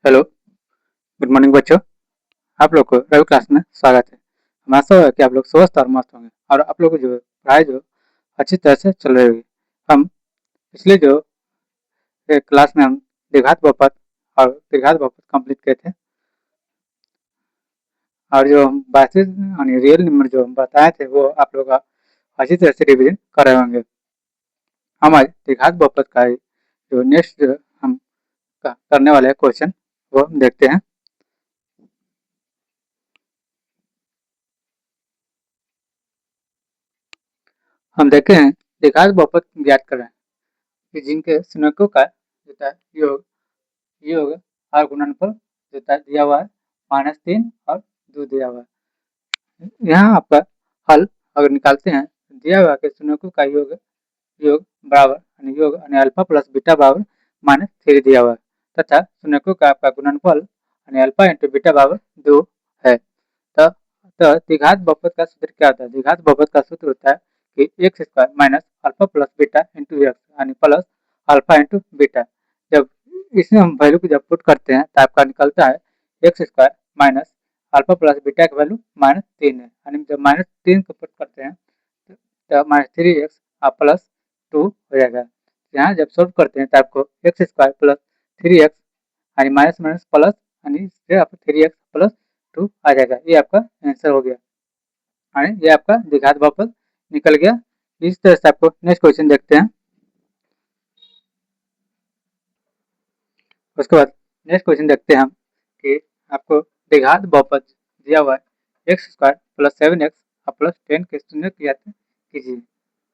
Hello, good morning बच्चों। आप लोग को रवि क्लास में स्वागत है। हम आशा है कि आप लोग स्वस्थ और मस्त होंगे और आप लोग को जो पढ़ाई जो अच्छी तरह से चल रही होगी। हम पिछले जो क्लास में हम द्विघात बहुपद और त्रिघात बहुपद कंप्लीट किए थे और जो हम बेसिस यानी रियल नंबर जो हम बताए थे वो आप लोग का अच्छी तरह से रिविजन कर रहे होंगे। हम आज त्रिघात बहुपद का जो नेक्स्ट जो हम करने वाले हैं क्वेश्चन वो हम देखते हैं। हम देखते हैं द्विघात बहुपद ज्ञात कर रहे हैं कि जिनके शून्यकों का होता है योग योग और गुणनफल देता दिया हुआ है -3 और 2 दिया हुआ है। यहाँ आपका हल अगर निकालते हैं दिया हुआ के शून्यकों का योग योग बराबर योग यानी अल्फा प्लस बीटा बराबर -3 दिया हुआ है तथा शून्यकों का आपका गुणनफल यानी अल्फा इंटू बीटा बराबर 2 है। तो द्विघात बहुपद का सूत्र क्या होता है? द्विघात बहुपद का सूत्र होता है कि x square minus alpha plus beta into x यानी प्लस अल्फा इंटू बीटा। जब इसमें हम वैल्यू को जब पुट करते हैं तो आपका निकलता है x square minus alpha plus beta का वैल्यू -3 है यानी जब -3 को पुट करते हैं तो -3x प्लस 2 हो जाएगा। यहाँ जब सॉल्व करते हैं तो आपको एक्स स्क्वायर प्लस 3x यानी माइनस माइनस प्लस यानी 3x प्लस 2 आ जाएगा। ये आपका आंसर हो गया यानी ये आपका द्विघात बहुपद निकल गया। इस तरह से आपको नेक्स्ट क्वेश्चन देखते हैं। उसके बाद नेक्स्ट क्वेश्चन देखते हैं हम कि आपको द्विघात बहुपद दिया हुआ है x square plus 7x plus 10 के शून्य ज्ञात कीजिए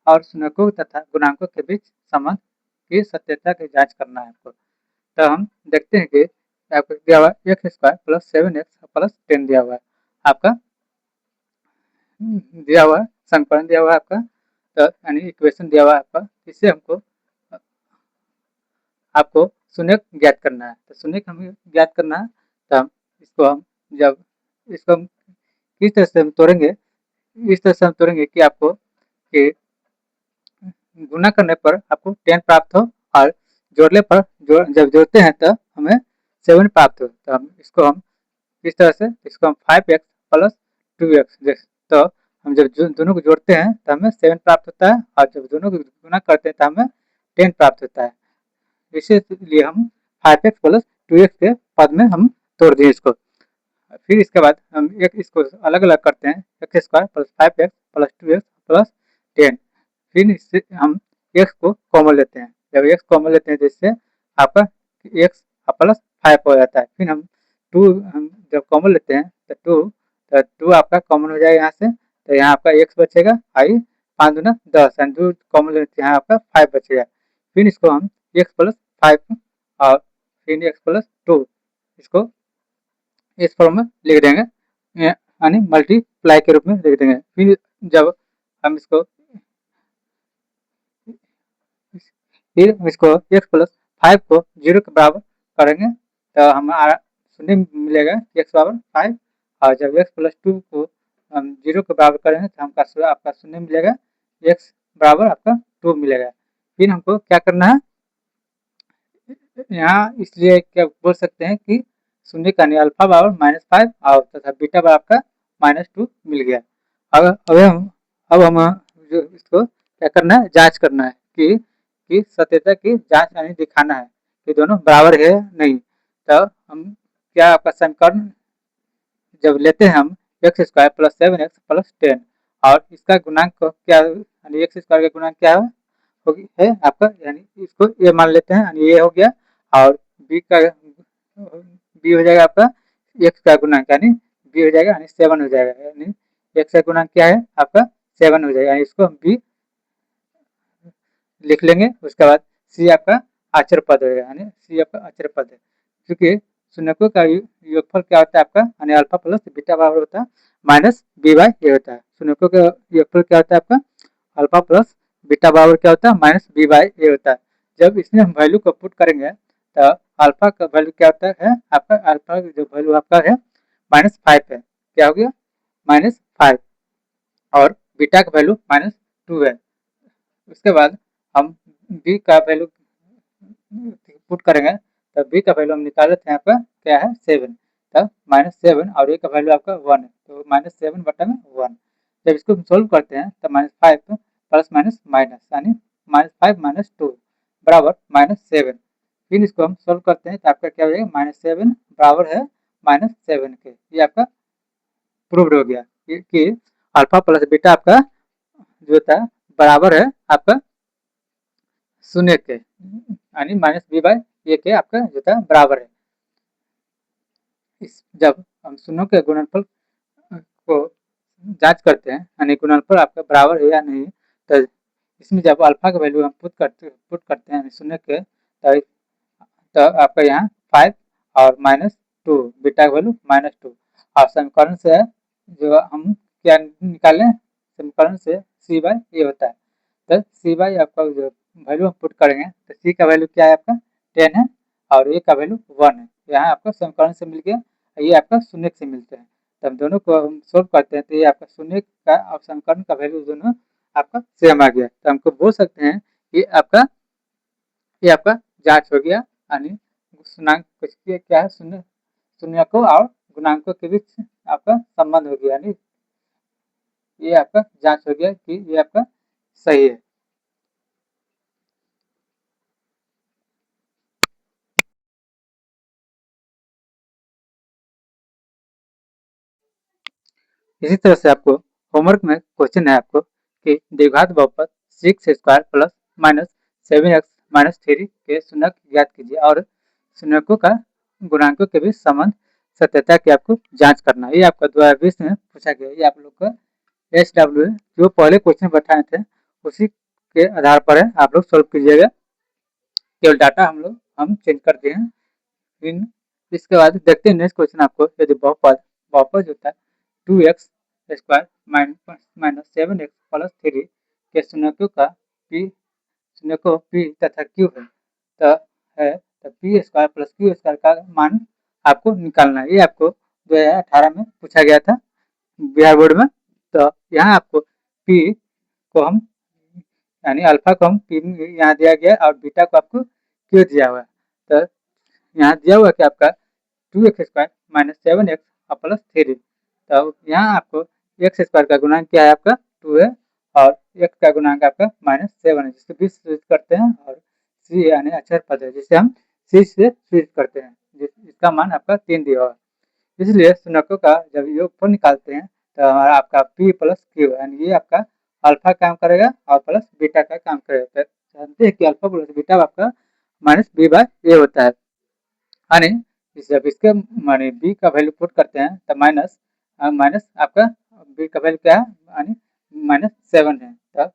और शून्यकों तथा गुणांकों के बीच संबंध की सत्यता की जांच करना है आपको। तो हम देखते हैं कि आपको दिया हुआ है x square plus 7x plus 10 दिया हुआ है आपका दिया हुआ है समीकरण दिया हुआ है आपका तो यानी इक्वेशन दिया हुआ है आपका। इससे हमको आपको शून्य ज्ञात करना है। तो शून्य हमें ज्ञात करना है तो हम जब इसको हम किस तरह से हम तोड़ेंगे इस तरह से हम तोड़ेंगे कि आपको कि गुना करने पर आपको 10 प्राप्त हो और जोड़ने पर जब जोड़ते हैं तो हमें 7 प्राप्त हो। तो हम इसको हम इस तरह से इसको हम 5x प्लस 2x तो हम जब दोनों को जोड़ते हैं तो हमें 7 प्राप्त होता है और जब दोनों को गुना करते हैं तो हमें 10 प्राप्त होता है। इसीलिए हम 5x प्लस 2x के पद में हम तोड़ दिए इसको। फिर इसके बाद हम एक इसको अलग अलग करते हैं x square plus 5x plus 2x plus 10। फिर इससे हम x को कॉमन लेते हैं। जब x कॉमन लेते हैं तो इससे आपका x प्लस 5 हो जाता है। फिर हम 2 हम जब कॉमन लेते हैं तो 2 आपका कॉमन हो जाएगा यहाँ से तो यहाँ आपका x बचेगा आई 5 दूना 10 एंड 2 कॉमन लेते हैं यहाँ आपका 5 बचेगा। फिर इसको हम x प्लस 5 और फिर x प्लस 2 इसको इस फॉर्म में लिख देंगे यानी मल्टीप्लाई के रूप में लिख देंगे। फिर जब हम इसको x प्लस 5 को 0 के बराबर करेंगे तो हमारा शून्य मिलेगा x बराबर 5 और जब x प्लस 2 को हम 0 के बराबर करेंगे तो हमका आपका शून्य मिलेगा x बराबर आपका 2 मिलेगा। फिर हमको क्या करना है यहाँ इसलिए क्या बोल सकते हैं कि शून्य का अल्फा बराबर -5 और तथा बीटा बराबर आपका -2 मिल गया। अब हम जो इसको क्या करना है जांच करना है कि सत्यता की जांच यानी दिखाना है कि दोनों बराबर है नहीं। तो हम क्या आपका समीकरण जब लेते हैं हम x square plus 7x plus 10 और इसका गुणांक क्या यानी एक्स स्क्वायर का गुणांक क्या है आपका यानी इसको ये मान लेते हैं यानी ये हो गया और बी हो जाएगा आपका एक्स का गुणांक यानी बी हो जाएगा यानी 7 हो जाएगा यानी एक्स का गुणांक क्या है आपका 7 हो जाएगा यानी इसको हम बी लिख लेंगे। उसके बाद सी आपका आचर पद होगा यानी सी आपका आचर पद है क्योंकि शून्यकों का योगफल क्या होता है आपका यानी अल्फा प्लस बीटा बराबर होता है माइनस बी बाई ए होता है। शून्यकों का योगफल क्या होता है आपका अल्फा प्लस बीटा बराबर क्या होता है माइनस बी बाई ए होता है। जब इसमें हम वैल्यू को पुट करेंगे तो अल्फा का वैल्यू क्या होता है आपका अल्फा जो वैल्यू आपका है -5 है क्या हो गया -5 और बीटा का वैल्यू -2 है। उसके बाद हम बी का वैल्यू पुट करेंगे तो बी का वैल्यू हम निकाल लेते हैं यहाँ पर क्या है 7, तब -7 और ये का वैल्यू आपका 1 है, तो -7 बटा में 1। जब इसको सोल्व करते हैं तब -5 प्लस माइनस माइनस यानी -5 - 2 बराबर -7। फिर इसको हम सोल्व करते हैं तो आपका क्या हो जाएगा -7 बराबर है -7 के। ये आपका प्रूव्ड हो गया कि अल्फा प्लस बीटा आपका जो था बराबर है आपका 0 के, यानी -b/a के आपका जो था बराबर है। इस जब हम शून्यों के गुणनफल को जांच करते हैं यानी गुणनफल आपका बराबर है या नहीं, तो इसमें जब अल्फा का वैल्यू हम पुट करते हैं शून्य के, तो आपका यहाँ 5 और -2 बीटा का वैल्यू -2 और समीकरण से जो हम क्या निकालें, समीकरण से c/a होता है। तो c/ आपका जो वैल्यू हम पुट करेंगे तो c का वैल्यू क्या है आपका 10 है और a का वैल्यू 1 है। यहाँ आपका समीकरण से मिल गया, ये आपका शून्य से मिलते हैं, तब दोनों को हम सोल्व करते हैं तो ये आपका शून्य का और समीकरण का वैल्यू दोनों आपका सेम आ गया, तो हमको बोल सकते हैं कि ये आपका जांच हो गया, यानी गुणांक क्या है शून्य को और गुणांकों के बीच आपका संबंध हो गया, यानी ये आपका जांच हो गया कि ये आपका सही है। इसी तरह से आपको होमवर्क में क्वेश्चन है आपको कि द्विघात बहुपद 6² प्लस माइनस 7x माइनस 3 के शून्यक ज्ञात कीजिए और शून्यकों का गुणांकों के बीच संबंध सत्यता की आपको जांच करना है। ये आपका 2020 में पूछा गया, ये आप लोग का SW जो पहले क्वेश्चन बताए थे उसी के आधार पर है, आप लोग सोल्व कीजिएगा, केवल डाटा हम चेंज कर दिए हैं। फिर इसके बाद देखते हैं नेक्स्ट क्वेश्चन आपको, यदि बहुपद होता है 2x² माइनस 7x प्लस 3 के शून्यकों का शून्यकों p तथा q है, तो p² प्लस q² का मान आपको निकालना है। ये आपको 2018 में पूछा गया था बिहार बोर्ड में। तो यहाँ आपको p को हम यानी अल्फा को हम p यहाँ दिया गया और बीटा को आपको q दिया हुआ है। तो यहाँ दिया हुआ कि आपका 2x² माइनस 7x और प्लस 3, तो यहाँ आपको x² का गुणांक क्या है आपका 2 है और x का गुणांक आपका -7 है, जिससे 20 से करते हैं और c यानी अक्षर पद है जिसे हम c से स्विच करते हैं, जिसका मान आपका 3 दिया हुआ। इसलिए शून्यकों का जब योगफल निकालते हैं तो हमारा आपका p प्लस q यानी ये आपका अल्फा काम करेगा और प्लस बीटा का काम करेगा। जानते हैं कि अल्फा प्लस बीटा आपका -b/a होता है, यानी जब इसके माने बी का वैल्यू पुट करते हैं तो माइनस आपका बी का वैल्यू क्या है यानी -7 है, तब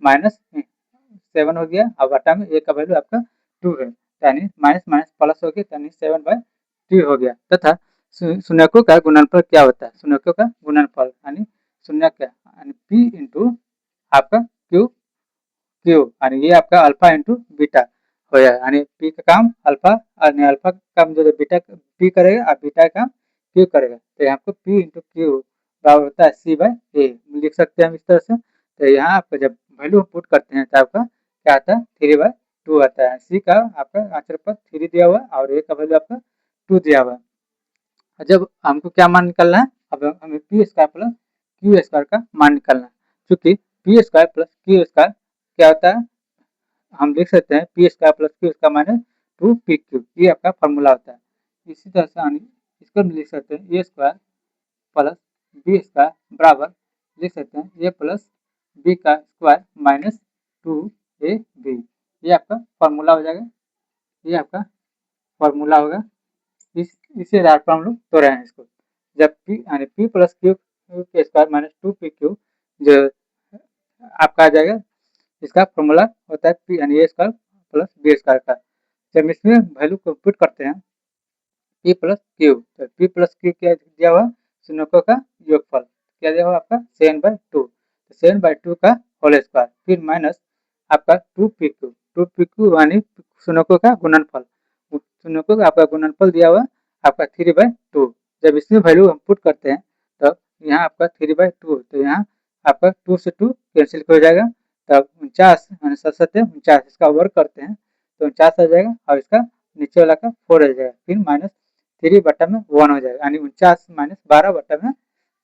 -7 हो गया और बटा में ए का वैल्यू आपका 2 है, यानी माइनस माइनस प्लस हो गया यानी 7/2 हो गया। तथा शून्यकों का गुणनफल क्या होता है, शून्यकों का गुणनफल यानी शून्य क्या यानी p इंटू आपका क्यू यानी ये आपका अल्फा इंटू बीटा हो जाएगा, यानी पी का काम अल्फा यानी अल्फा का काम जो बीटा पी करेगा और बीटा का काम क्यू करेगा, तो यहाँ पे पी इंटू क्यू बराबर होता है c/a, लिख सकते हैं हम इस तरह से। तो यहाँ आपका जब वैल्यू पुट करते हैं तो आपका क्या आता है 3/2 आता है, सी का आपका आंसर पर 3 दिया हुआ और ए का वैल्यू आपका 2 दिया हुआ है। जब हमको क्या मान निकालना है, अब हमें p² प्लस q² का मान निकालना है, क्योंकि p² प्लस q² क्या होता है, हम लिख सकते हैं p² प्लस q इसका माइनस 2pq, ये आपका फॉर्मूला होता है। इसी तरह से इसको लिख सकते हैं a² प्लस b² बराबर लिख सकते हैं a प्लस b का स्क्वायर माइनस 2ab, ये आपका फॉर्मूला हो जाएगा, ये आपका फॉर्मूला होगा। इसी आधार पर हम लोग तोड़े हैं इसको, जब p यानी p प्लस q के स्क्वायर माइनस 2pq जो आपका आ जाएगा, इसका फॉर्मूला होता है p यानी a square plus b square का। जब इसमें वैल्यू को पुट करते हैं p प्लस q, तो p प्लस q क्या दिया हुआ शून्यकों का योगफल क्या दिया हुआ आपका 7/2, 7/2 का होल स्क्वायर, फिर माइनस आपका 2pq यानी शून्यकों का गुणनफल, शून्यकों का आपका गुणनफल दिया हुआ आपका 3/2। जब इसमें वैल्यू हम पुट करते हैं तो यहाँ आपका 3/2, तो यहाँ आपका 2 से 2 कैंसिल हो जाएगा, तब 49 यानी 7×7 49, इसका वर्क करते हैं तो 49 आ जाएगा और इसका नीचे वाला का 4 आ जाएगा, फिर माइनस 3 बटा में 1 हो जाएगा, यानी 49 माइनस 12 बटा में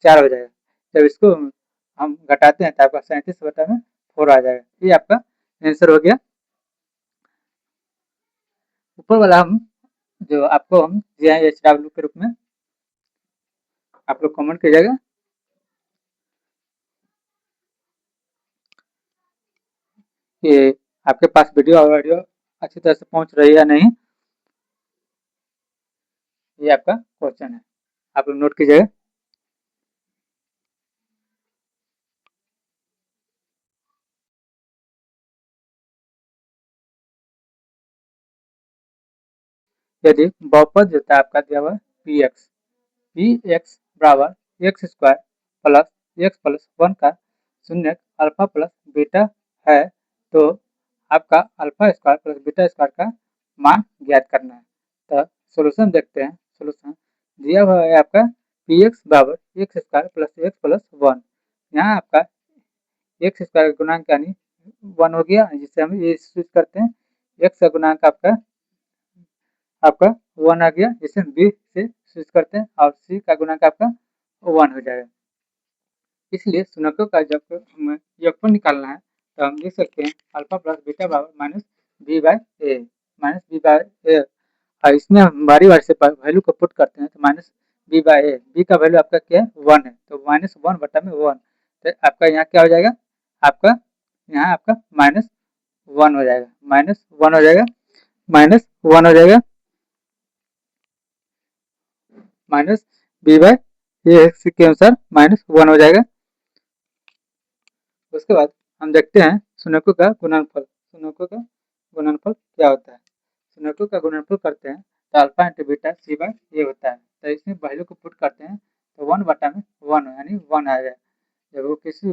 4 हो जाएगा। जब इसको हम घटाते हैं तो आपका 37 बटा में 4 आ जाएगा। ये आपका आंसर हो गया। ऊपर वाला हम जो आपको हम GIHW के रूप में आप लोग कमेंट कीजिएगा। ये आपके पास वीडियो और ऑडियो अच्छी तरह से पहुंच रही है या नहीं, ये आपका क्वेश्चन है, आप लोग नोट कीजिएगा। यदि बहुपद जो था आपका दिया हुआ पी एक्स बराबर x square plus x plus 1 का शून्य अल्फा प्लस बीटा है, तो आपका alpha square plus beta square का मान ज्ञात करना है। तो सोल्यूशन देखते हैं। सोल्यूशन दिया हुआ है आपका पी एक्स बराबर x square plus x plus 1। यहाँ आपका एक्स स्क्वायर का गुणांक यानी 1 हो गया, जिससे हम ये स्विच करते हैं। एक्स का गुणांक आपका 1 आ गया, जिसे हम बी से स्विच करते हैं और सी का गुणांक आपका 1 हो जाएगा। इसलिए शून्यकों का जब हमें योगफल निकालना है तो हम लिख सकते हैं अल्फा प्लस बीटा बराबर minus B by a, minus B by a. और इसमें हम बारी बारी से वैल्यू को पुट करते हैं तो minus B by A, B का वैल्यू आपका क्या है 1 है, तो माइनस 1 बटा में 1, तो आपका यहाँ क्या हो जाएगा, आपका यहाँ आपका माइनस 1 हो जाएगा, माइनस 1 हो जाएगा, माइनस 1 हो जाएगा, माइनस बी बाई ए के अनुसार माइनस 1 हो जाएगा। उसके बाद हम देखते हैं शून्यकों का गुणनफल। शून्यकों का गुणनफल क्या होता है। शून्यकों का गुणनफल करते हैं तो alpha into beta c by a होता है। तो इसमें वैल्यू को पुट करते हैं तो 1 बटा में 1 यानी 1 आ जाए। जब वो किसी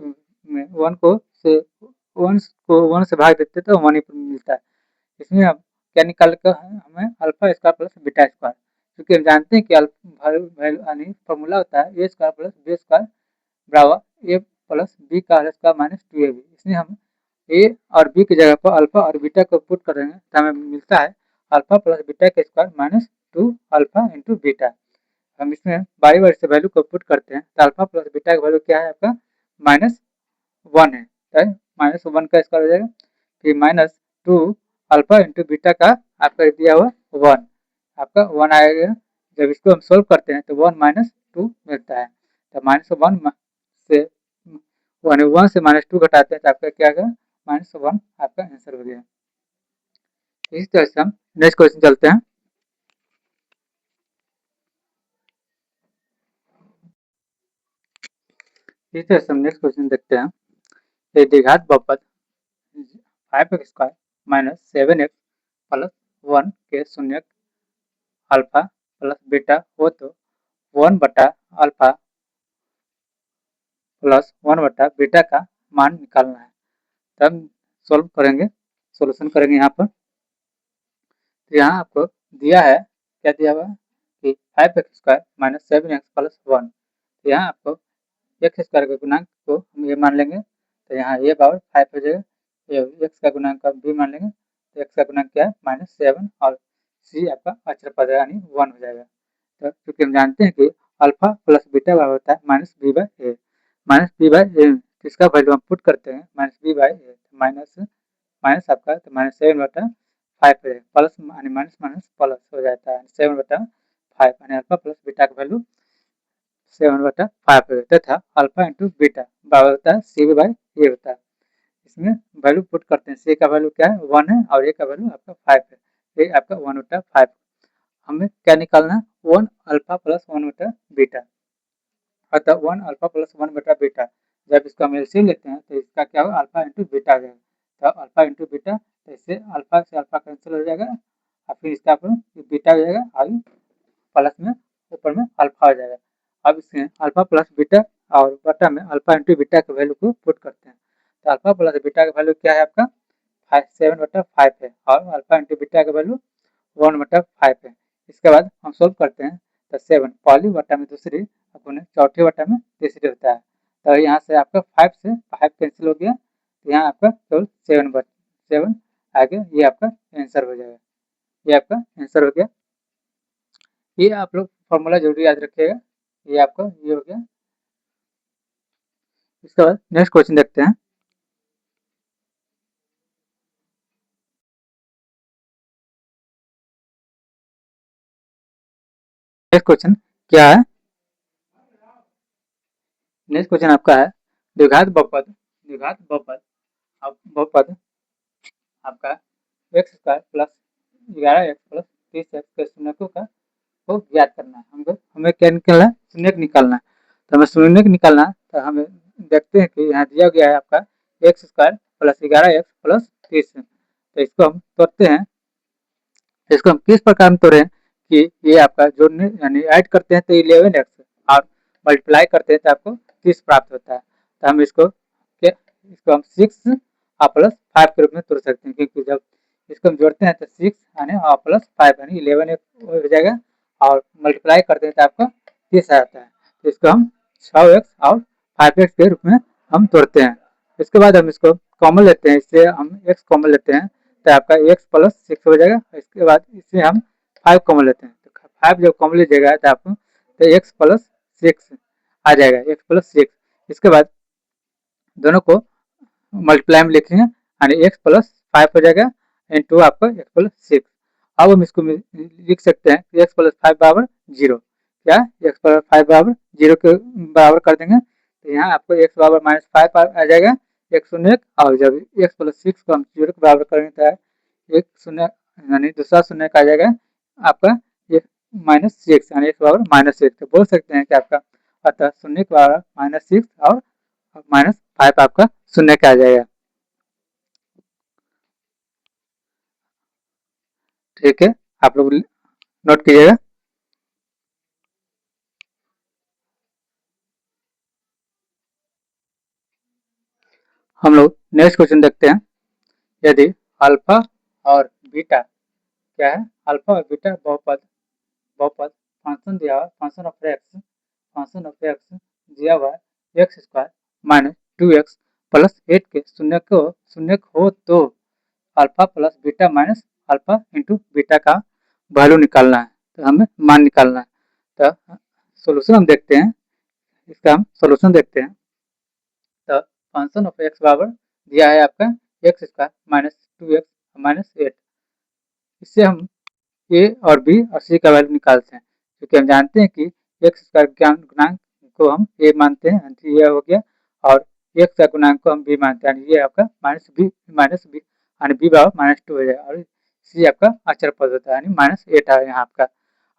में 1 को से 1 से भाग देते तो 1 ही मिलता है। इसमें अब क्या निकाल कर हमें alpha square plus beta square, क्योंकि हम जानते हैं कि यानी फॉर्मूला होता है ए स्क्वायर प्लस बी स्क्वायर बराबर ए प्लस बी का स्क्वायर माइनस 2ab। इसमें हम ए और बी की जगह पर अल्फा और बीटा को पुट करेंगे तो हमें मिलता है अल्फा प्लस बीटा के square minus 2 alpha into beta. हम इसमें बारी बारी से वैल्यू को पुट करते हैं तो अल्फा प्लस बीटा का वैल्यू क्या है आपका माइनस 1 है, तो माइनस 1 का स्क्वायर हो जाएगा, फिर माइनस 2 अल्फा इंटू बीटा का आपका दिया हुआ 1, आपका 1 आएगा। जब इसको हम सोल्व करते हैं तो 1 माइनस 2 मिलता है, तो माइनस 1 से 1 से माइनस 2 घटाते हैं तो आपका क्या आएगा माइनस 1, आपका आंसर हो गया। इसी तरह से हम नेक्स्ट क्वेश्चन चलते हैं। इसी तरह से हम नेक्स्ट क्वेश्चन देखते हैं। एक द्विघात बहुपद 5x square minus 7x plus 1 के शून्य अल्फा प्लस बीटा हो तो 1 बटा अल्फा प्लस 1 बटा बीटा का मान निकालना है। तब सोल्व करेंगे, सोल्यूशन करेंगे यहाँ पर। तो यहाँ आपको दिया है, क्या दिया हुआ है कि 5x square minus 7x plus 1। तो यहाँ आपको एक्स स्क्वायर के गुणांक को हम ये मान लेंगे तो यहाँ ए पावर 5 हो जाएगा, एक्स का गुणांक का बी मान लेंगे तो एक्स का गुणांक क्या है माइनस 7 और सी आपका अचर पद यानी 1 हो जाएगा। तो क्योंकि हम जानते हैं कि अल्फा प्लस बीटा बराबर होता है minus B by a, minus B by a इसका वैल्यू हम पुट करते हैं minus B by a, minus minus आपका तो माइनस 7 बटा 5 हो जाएगा, प्लस यानी माइनस माइनस प्लस हो जाता है 7 बटा 5 यानी अल्फा प्लस बीटा का वैल्यू 7 बटा 5 है तथा अल्फा इंटू बीटा बराबर होता है सी बाई ए होता है। इसमें वैल्यू पुट करते हैं, सी का वैल्यू क्या है 1 है और ए का वैल्यू आपका 5 है, ये आपका 1 बटा 5। हमें क्या निकालना है 1 अल्फा प्लस 1 बटा बीटा, अतः 1 अल्फा प्लस 1 बटा बीटा। जब इसका हम एलसीएम लेते हैं तो इसका क्या होगा अल्फा इंटू बीटा आ जाएगा, तो अल्फा इंटू बीटा, तो इससे अल्फा से अल्फा कैंसिल हो जाएगा और फिर इसका बीटा हो जाएगा और प्लस में ऊपर में अल्फा हो जाएगा। अब इसमें अल्फा प्लस बीटा और बटा में अल्फा इंटू बीटा के वैल्यू को पुट करते हैं तो अल्फा प्लस बीटा का वैल्यू क्या है आपका 7 बटा 5 है और अल्फा इंटू बीटा का वैल्यू 1 बटा 5 है। इसके बाद हम सोल्व करते हैं तो 7 पहली बटा में दूसरी अपने चौथी बटा में तीसरी होता है, तो यहाँ से आपका 5 से 5 कैंसिल हो गया, तो यहाँ आपका केवल 7 आ गया, ये आपका आंसर हो जाएगा, ये आपका आंसर हो गया। ये आप लोग फॉर्मूला जरूर याद रखिएगा। ये आपका ये हो गया। इसके बाद नेक्स्ट क्वेश्चन देखते हैं। नेक्स्ट क्वेश्चन क्या है? नेक्स्ट क्वेश्चन आपका है द्विघात बहुपद बहुपद आपका x square plus 11x plus 30x के शून्यकों का को ज्ञात करना है। हमको हमें क्या निकालना है? शून्यक निकालना है। तो हमें शून्यक निकालना है, तो हमें देखते हैं कि यहाँ दिया गया है आपका x square plus 11x plus 30। तो इसको हम तोड़ते हैं। इसको हम किस प्रकार में तोड़े कि ये आपका जोड़ने यानी ऐड करते हैं तो 11x और मल्टीप्लाई करते हैं तो आपको 30 प्राप्त होता है। तो हम इसको हम 6 और प्लस 5 के रूप में तोड़ सकते हैं, क्योंकि जब इसको हम जोड़ते हैं तो 6 यानी और प्लस 5 यानी 11 हो जाएगा और मल्टीप्लाई करते हैं तो आपका 30 आता है। तो इसको हम 6x और 5x के रूप में हम तोड़ते हैं। इसके बाद हम इसको कॉमन लेते हैं, इससे हम x कॉमन लेते हैं तो आपका x प्लस 6 हो जाएगा। इसके बाद इससे हम 5 कॉमन लेते हैं, तो 5 जब कॉमन लीजिएगा तो आपको तो x प्लस 6 आ जाएगा, x प्लस 6। इसके बाद दोनों को मल्टीप्लाई में लिखेंगे यानी x प्लस 5 हो जाएगा इंटू आपका x प्लस 6। अब हम इसको लिख सकते हैं x प्लस 5 बराबर 0। क्या x प्लस 5 बराबर 0 के बराबर कर देंगे तो यहाँ आपको x बराबर माइनस 5 आ जाएगा, एक शून्य। और जब x प्लस 6 को हम 0 के बराबर करेंगे तो एक शून्य यानी दूसरा शून्य का आ जाएगा आपका ये माइनस 6 यानी x बराबर माइनस 6। तो बोल सकते हैं कि आपका अतः शून्य के बराबर माइनस 6 और माइनस 5 आपका शून्य का आ जाएगा। ठीक है, आप लोग नोट कीजिएगा। हम लोग नेक्स्ट क्वेश्चन देखते हैं। यदि अल्फा और बीटा क्या है? अल्फा और बीटा बहुपद बहुपद फंक्शन दिया हुआ फंक्शन ऑफ एक्स दिया हुआ x square minus 2x plus 8 के शून्य हो तो alpha plus beta minus alpha into beta का वैल्यू निकालना है, तो हमें मान निकालना है। तो सोल्यूशन हम देखते हैं, इसका हम सोल्यूशन देखते हैं। तो फंक्शन ऑफ एक्स बराबर दिया है आपका x square minus 2x minus 8। इससे हम ए और बी और सी का वैल्यू निकालते हैं, क्योंकि हम जानते हैं कि एक्स स्क्वायर गुणांक को हम ए मानते हैं, ये हो गया, और एक्स का गुणांक को हम बी मानते हैं, ये आपका माइनस बी यानी बी बराबर माइनस 2 हो जाएगा। और सी आपका अचर पद होता है यानी माइनस 8 है यहाँ आपका।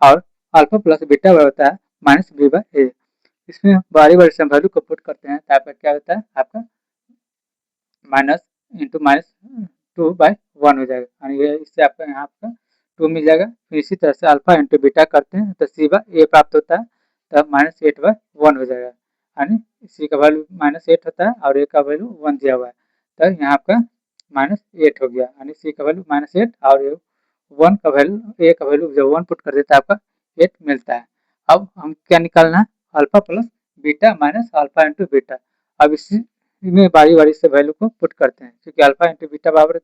और अल्फा प्लस बीटा होता है माइनस बी बाई ए। इसमें बारी बारी से वैल्यू को पुट करते हैं तो आपका क्या होता है? आपका माइनस इंटू माइनस 2/1 हो जाएगा, यानी ये इससे आपका यहाँ आपका 2 मिल जाएगा। फिर इसी तरह से अल्फा इंटू बीटा करते हैं तो सी बाई ए प्राप्त होता है, तब माइनस 8/1 हो जाएगा, यानी सी का वैल्यू माइनस 8 होता है और ए का वैल्यू 1 दिया हुआ है, तो यहाँ आपका माइनस 8 हो गया, यानी सी का वैल्यू माइनस 8 और वन का वैल्यू ए का वैल्यू जब 1 पुट कर देता है आपका 8 मिलता है। अब हम क्या निकालना है? Alpha plus beta minus alpha into beta. अब इसी में बारी बारी से वैल्यू को पुट करते हैं, क्योंकि अल्फा इंटू बीटा बराबर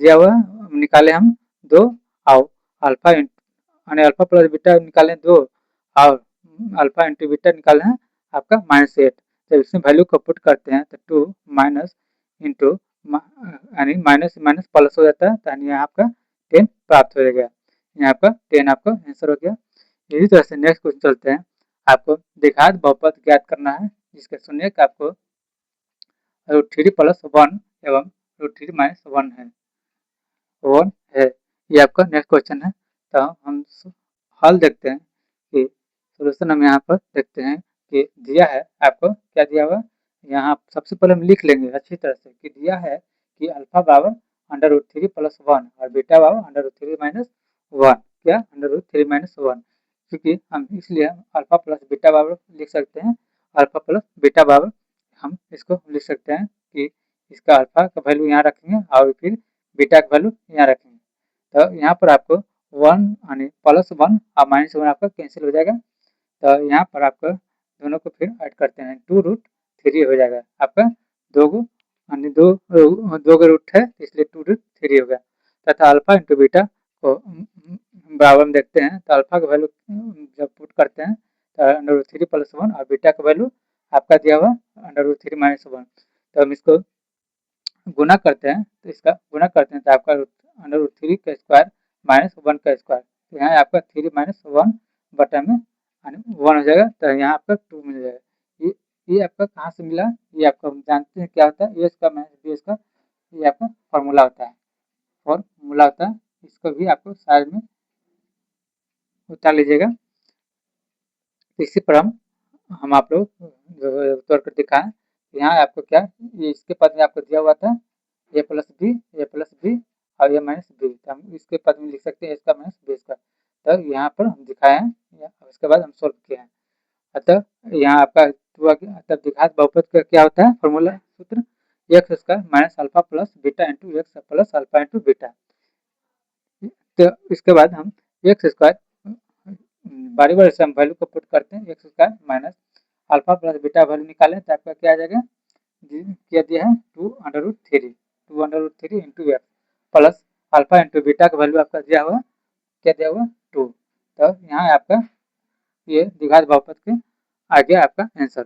दिया हुआ निकाले हम 2 और अल्फा यानी अल्फा प्लस बीटा निकाले 2 और अल्फा इंटू बीटा निकाले हैं आपका माइनस 8। जब इसमें वैल्यू को पुट करते हैं तो 2 माइनस इंटू यानी माइनस माइनस प्लस हो जाता है, तो यानी यहाँ आपका 10 प्राप्त हो जाएगा। यहाँ आपका 10 आपका आंसर हो गया। इसी तरह से नेक्स्ट क्वेश्चन चलते हैं। आपको द्विघात बहुपद ज्ञात करना है जिसके शून्य का आपको √3 प्लस 1 एवं √3 माइनस 1 है 1 है। ये आपका नेक्स्ट क्वेश्चन है। तो हम हल देखते हैं कि सोल्यूशन हम यहाँ पर देखते हैं कि दिया है आपको क्या दिया हुआ। यहाँ सबसे पहले हम लिख लेंगे अच्छी तरह से कि दिया है कि अल्फा बराबर √3 प्लस 1 और बीटा बराबर √3 माइनस 1। क्या? √3 माइनस 1, क्योंकि हम इसलिए अल्फा प्लस बीटा बराबर लिख सकते हैं। अल्फा प्लस बीटा बराबर हम इसको लिख सकते हैं कि इसका अल्फा का वैल्यू यहाँ रखेंगे और फिर बीटा का वैल्यू यहाँ रखेंगे। तो यहाँ पर आपको 1 यानी प्लस 1 और माइनस 1 आपका कैंसिल हो जाएगा। तो यहाँ पर आपका दोनों को फिर ऐड करते हैं 2√3 हो जाएगा आपका। दो गो यानी दो गो रूट है इसलिए 2√3 हो गया, तथा अल्फा इंटू बीटा को बराबर में देखते हैं तो अल्फा का वैल्यू जब पुट करते हैं तो √3 + 1 और बीटा का वैल्यू आपका दिया हुआ √3 - 1। तो हम इसको गुना करते हैं तो इसका गुना करते हैं तो आपका √3 का स्क्वायर -1 का स्क्वायर, तो यहाँ आपका 3 - 1 बटा में 1 हो जाएगा, तो यहाँ आपका 2 मिल जाएगा। ये आपका कहाँ से मिला, ये आपका जानते हैं क्या होता है, ए स्क्वायर माइनस बी स्क्वायर, ये आपका फॉर्मूला होता है, इसको भी आपको साइड में उतार लीजिएगा। इसी पर हम आप लोग तौर पर दिखाएं, यहाँ आपको क्या, ये इसके पद में आपको दिया हुआ था a + b और a - b, तो हम इसके पद में लिख सकते हैं a square minus b square. तो यहाँ पर हम दिखाए हैं, उसके बाद हम सोल्व किए हैं। अतः यहाँ आपका तब दिखा बहुपद का क्या होता है फॉर्मूला सूत्र, x square minus alpha plus beta into x plus alpha into beta. तो इसके बाद हम एक्स स्क्वायर बारी बारी से हम वैल्यू को पुट करते हैं, x square minus alpha plus beta value निकालें तो आपका क्या आ जाएगा, क्या दिया है 2√3 into x plus alpha into beta का वैल्यू आपका दिया हुआ क्या दिया हुआ 2। तो यहाँ आपका ये द्विघात बहुपद के आ गया आपका आंसर।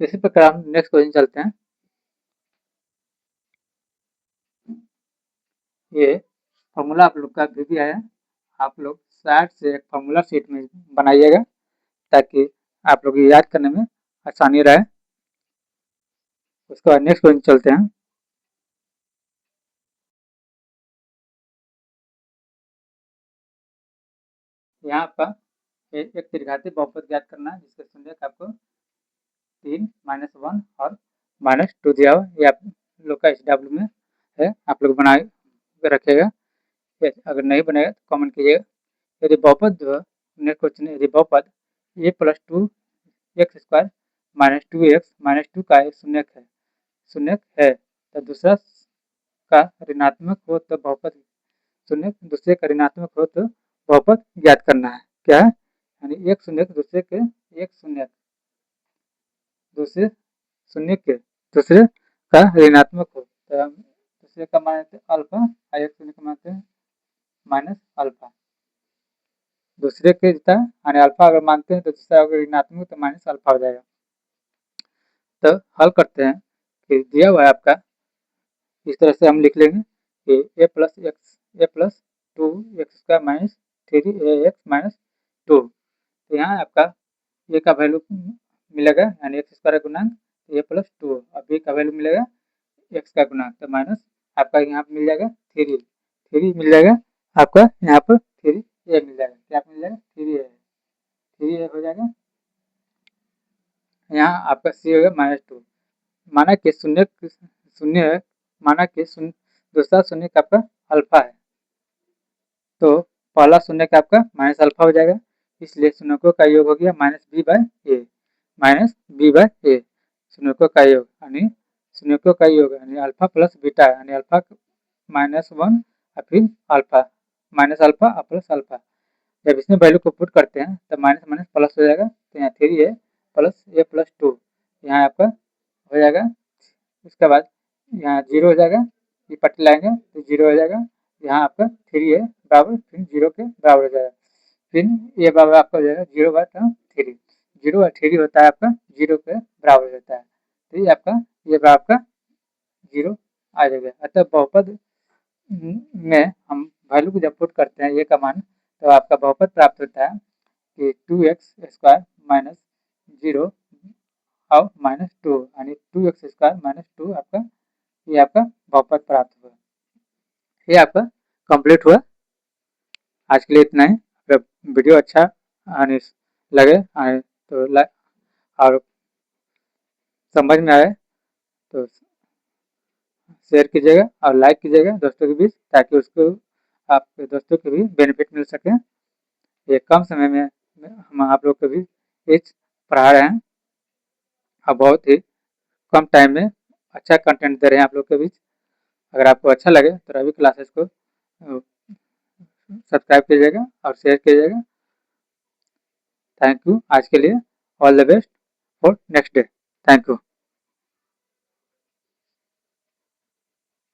इसी प्रकार हम नेक्स्ट क्वेश्चन चलते हैं। ये फॉर्मूला आप लोग का भी आया, आप लोग साइड से एक फॉर्मूला शीट में बनाइएगा ताकि आप लोग याद करने में आसानी रहे। उसके बाद नेक्स्ट क्वेश्चन चलते हैं। यहाँ आपका एक त्रिघाती बहुपद ज्ञात करना है जिसके संदेश आपको 3 - 1 और -2 दिया हुआ, ये आप लोग का SW में है, आप लोग बना रखेगा, अगर नहीं बनेगा तो कमेंट कीजिएगा। यदि बहुपद नेक्स्ट क्वेश्चन है, यदि बहुपद a + 2x स्क्वायर -2x - 2 का एक शून्यक है तो दूसरा का ऋणात्मक हो तो बहुपद शून्यक, दूसरे का ऋणात्मक हो तो बहुपद ज्ञात करना है। क्या है, यानी एक शून्यक दूसरे के एक शून्यक दूसरे शून्य के दूसरे का ऋणात्मक हो तो दूसरे का मानते अल्फा और एक शून्य का मानते हैं माइनस अल्फा, दूसरे के जितना यानी अल्फा अगर मानते हैं तो दूसरा अगर ऋणात्मक तो माइनस अल्फा हो जाएगा। तो हल करते हैं कि दिया हुआ है आपका, इस तरह से हम लिख लेंगे कि a + 2x square minus 3ax - 2, तो यहाँ आपका a का वैल्यू मिलेगा यानी एक्स स्क्वायर का गुणांक a + 2 और b का वैल्यू मिलेगा x का गुणांक, तो माइनस आपका यहाँ पर मिल जाएगा 3 मिल जाएगा आपका, यहाँ पर 3a मिल जाएगा, क्या मिल जाएगा 3a हो जाएगा। यहाँ आपका c होगा -2, माना कि शून्य है, माना कि दूसरा शून्य का आपका अल्फा है, तो पहला शून्य का आपका माइनस अल्फा हो जाएगा, इसलिए शून्यकों का योग हो गया -b/a, शून्यकों का योग यानी शून्यकों का योग यानी अल्फा प्लस बीटा यानी अल्फा -1 और फिर अल्फा माइनस अल्फा और प्लस अल्फा। जब इसमें वैल्यू को पुट करते हैं तो माइनस माइनस प्लस हो जाएगा, तो यहाँ 3a प्लस a + 2 यहाँ आपका हो जाएगा। उसके बाद यहाँ 0 हो जाएगा, ये पट्टी लाएंगे तो 0 हो जाएगा, यहाँ आपका 3a बराबर फिर 0 के बराबर हो जाएगा, फिर ये बराबर आपका हो जाएगा 0/3, 0 और 3 होता है आपका 0 के बराबर होता है, तो ये आपका ये आपका 0 आ जाएगा। अतः बहुपद में हम वैल्यू को जब पुट करते हैं ये का मान, तो आपका बहुपद प्राप्त होता है कि 2x स्क्वायर माइनस 0 और -2 यानी 2x स्क्वायर -2 आपका ये आपका बहुपद प्राप्त हुआ। ये आपका कंप्लीट हुआ। आज के लिए इतना ही। अगर वीडियो अच्छा आने लगे तो और समझ में आए तो शेयर कीजिएगा और लाइक कीजिएगा दोस्तों के बीच, ताकि उसको आपके दोस्तों को भी बेनिफिट मिल सके। ये कम समय में हम आप लोग को भी इस पढ़ा रहे हैं और बहुत ही कम टाइम में अच्छा कंटेंट दे रहे हैं आप लोग के बीच। अगर आपको अच्छा लगे तो रवि क्लासेस को सब्सक्राइब कीजिएगा और शेयर कीजिएगा। Thank you. आज के लिए all the best for next day. Thank you.